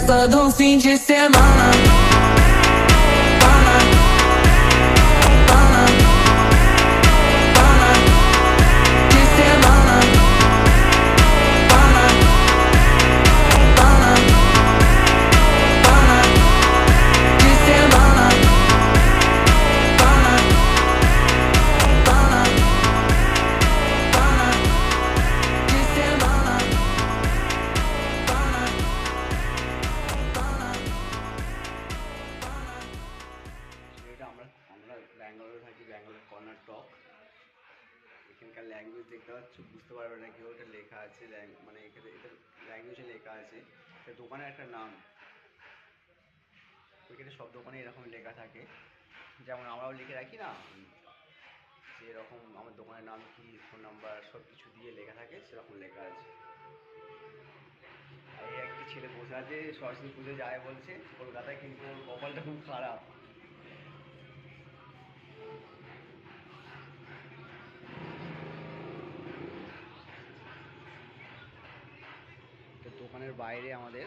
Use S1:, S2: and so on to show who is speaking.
S1: todo fim de semana. Pana, pana, pana, de semana. Pana, pana, pana, de semana. Pana, pana, pana, de semana.
S2: এটা আমরা ব্যাঙ্গালোরে থাকি, ব্যাঙ্গালোর কর্ণাটক। এখানকার language দেখতে পাচ্ছ, বুঝতে পারবে না কেউ। এটা লেখা আছে মানে এখানে এটা ল্যাঙ্গুয়েজে লেখা আছে। এটা দোকানের একটা নাম। ওইখানে সব দোকানে এরকম লেখা থাকে, যেমন আমরাও লিখে রাখি না, যে এরকম আমার দোকানের নাম কি, ফোন নাম্বার সব কিছু দিয়ে লেখা থাকে, সেরকম লেখা আছে। আর এই একটা ছেলে বসে আছে, সরস্বতী পুজো যায় বলছে কলকাতায়, কিন্তু ওর কপালটা খুব খারাপ। তো দোকানের বাইরে আমাদের